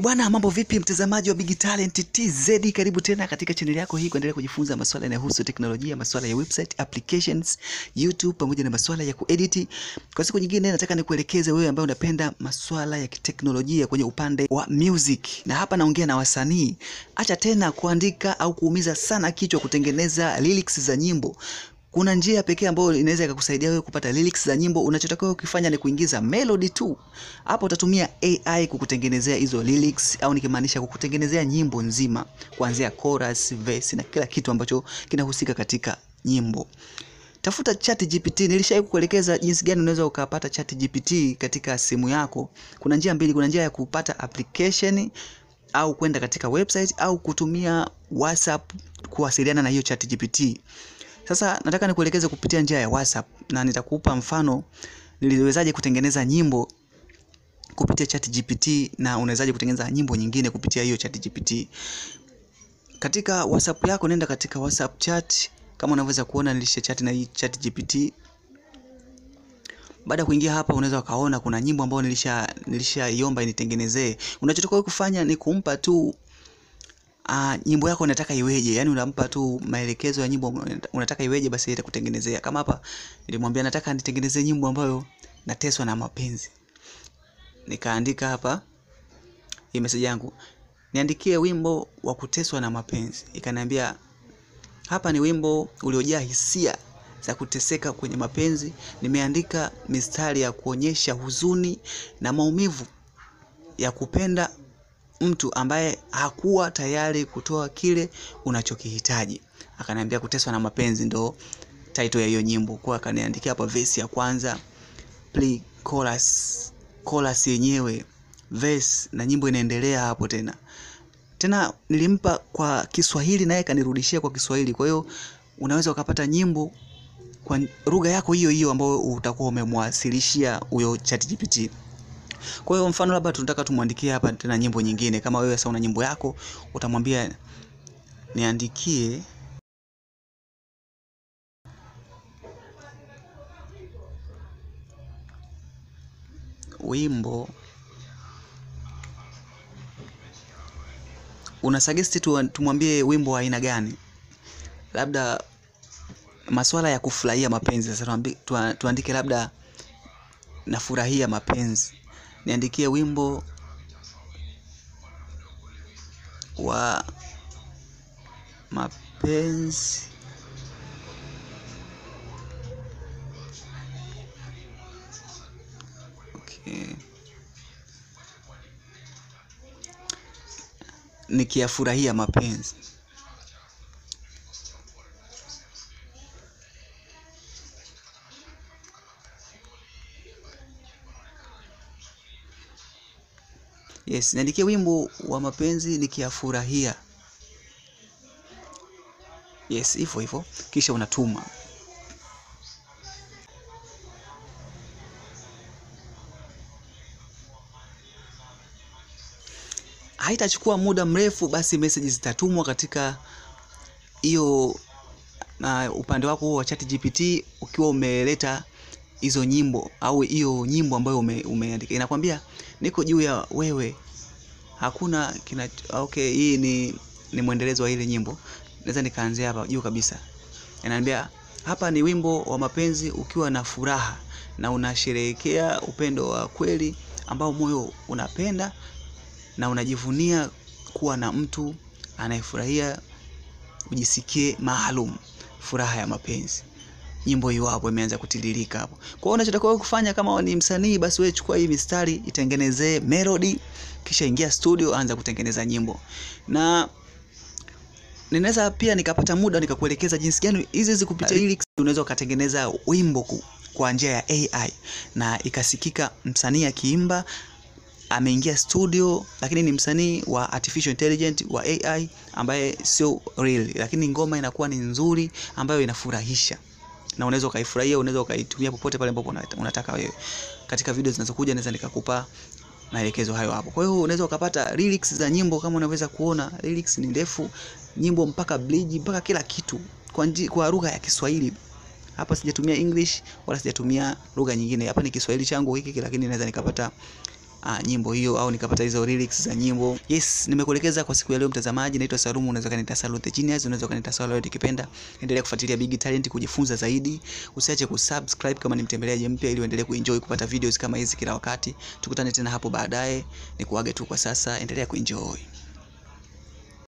Bwana, mambo vipi mtazamaji wa Big Talent TZ? Karibu tena katika channel yako hii kuendelea kujifunza masuala yanayohusu teknolojia, masuala ya website, applications, YouTube pamoja na masuala ya kuedit. Kwa siku nyingine nataka nikuelekeze wewe ambaye unapenda masuala ya kiteknolojia kwenye upande wa music. Na hapa naongea na wasanii. Acha tena kuandika au kuumiza sana kichwa kutengeneza lyrics za nyimbo. Kuna njia pekee ambayo inaweza ikakusaidia wewe kupata lyrics za nyimbo. Unachotakiwa ukifanya ni kuingiza melody tu. Hapo utatumia AI kukutengenezea hizo lyrics, au nikimaanisha kukutengenezea nyimbo nzima, kuanzia chorus, verse na kila kitu ambacho kinahusika katika nyimbo. Tafuta ChatGPT. Nilishawahi kukuelekeza jinsi gani unaweza ukapata ChatGPT katika simu yako. Kuna njia mbili, kuna njia ya kupata application au kwenda katika website au kutumia WhatsApp kuwasiliana na hiyo ChatGPT. Sasa nataka nikuelekeze kupitia njia ya WhatsApp na nitakupa mfano niliwezaje kutengeneza nyimbo kupitia ChatGPT na unawezaje kutengeneza nyimbo nyingine kupitia hiyo ChatGPT. Katika WhatsApp yako nenda katika WhatsApp chat, kama unaweza kuona nilisha chat na hii ChatGPT. Baada ya kuingia hapa unaweza kaona kuna nyimbo ambayo nilishaiomba initengenezee. Unachotakiwa kufanya ni kumpa tu nyimbo yako unataka iweje, yani unampa tu maelekezo ya nyimbo unataka iweje, basi itakutengenezea. Kama hapa nilimwambia nataka nitengenezee nyimbo ambayo nateswa na mapenzi. Nikaandika hapa hii message yangu, niandikie wimbo wa kuteswa na mapenzi. Ikaniambia hapa ni wimbo uliojaa hisia za kuteseka kwenye mapenzi. Nimeandika mistari ya kuonyesha huzuni na maumivu ya kupenda mtu ambaye hakuwa tayari kutoa kile unachokihitaji. Akaniambia kuteswa na mapenzi ndo title ya hiyo nyimbo. Kwa akaniandikia hapa verse ya kwanza, play chorus yenyewe, verse na nyimbo inaendelea hapo tena nilimpa kwa Kiswahili naye kanirudishia kwa Kiswahili. Kwa hiyo unaweza ukapata nyimbo kwa lugha yako hiyo hiyo ambayo utakuwa umemwasilishia huyo ChatGPT. Kwa hiyo mfano labda tunataka tumwandikie hapa tena nyimbo nyingine. Kama wewe sasa una nyimbo yako, utamwambia niandikie wimbo, una suggest tumwambie wimbo wa aina gani, labda masuala ya kufurahia mapenzi. Sasa tuandike labda nafurahia mapenzi. Niandikie wimbo wa mapenzi nikiyafurahia mapenzi. Yes, niandikie wimbo wa mapenzi nikiyafurahia. Yes, hivyo kisha unatuma. Haitachukua muda mrefu, basi message zitatumwa katika hiyo upande wako wa ChatGPT ukiwa umeleta hizo nyimbo au hiyo nyimbo ambayo umeandika. Inakwambia niko juu ya wewe, hakuna okay, hii ni muendelezo wa ile nyimbo. Naweza nikaanzia hapa juu kabisa. Inaniambia hapa ni wimbo wa mapenzi ukiwa na furaha na unasherehekea upendo wa kweli ambao moyo unapenda na unajivunia kuwa na mtu anayefurahia, ujisikie maalum, furaha ya mapenzi. Nyimbo hiyo hapo imeanza kutiririka hapo. Kwa hiyo unachotakiwa kufanya kama ni msanii, basi wewe chukua hii mistari, itengenezee melody, kisha ingia studio, anza kutengeneza nyimbo. Na ninaweza pia nikapata muda nikakuelekeza jinsi gani hizi kupitia lyrics unaweza ukatengeneza wimbo kwa njia ya AI na ikasikika msanii akiimba ameingia studio, lakini ni msanii wa artificial intelligence wa AI ambaye sio real, lakini ngoma inakuwa ni nzuri ambayo inafurahisha na unaweza ukaifurahia, unaweza ukaitumia popote pale ambapo unataka wewe. Katika video zinazokuja naweza nikakupa maelekezo hayo hapo. Kwa hiyo unaweza ukapata lyrics za nyimbo. Kama unaweza kuona lyrics ni ndefu, nyimbo mpaka bridge mpaka kila kitu kwa lugha ya Kiswahili. Hapa sijatumia English wala sijatumia lugha nyingine. Hapa ni Kiswahili changu hiki, lakini naweza nikapata nyimbo hiyo au nikapata hizo lyrics za nyimbo. Yes, nimekuelekeza kwa siku ya leo mtazamaji. Naitwa Salumu, unaweza kaniita Salu the Genius, unaweza kaniita Salu ukipenda. Endelea kufuatilia Big Talent kujifunza zaidi. Usiache kusubscribe kama ni mtembeleaji mpya, ili uendelee kuenjoy kupata videos kama hizi kila wakati. Tukutane tena hapo baadaye. Nikuage tu kwa sasa. Endelea kuenjoy.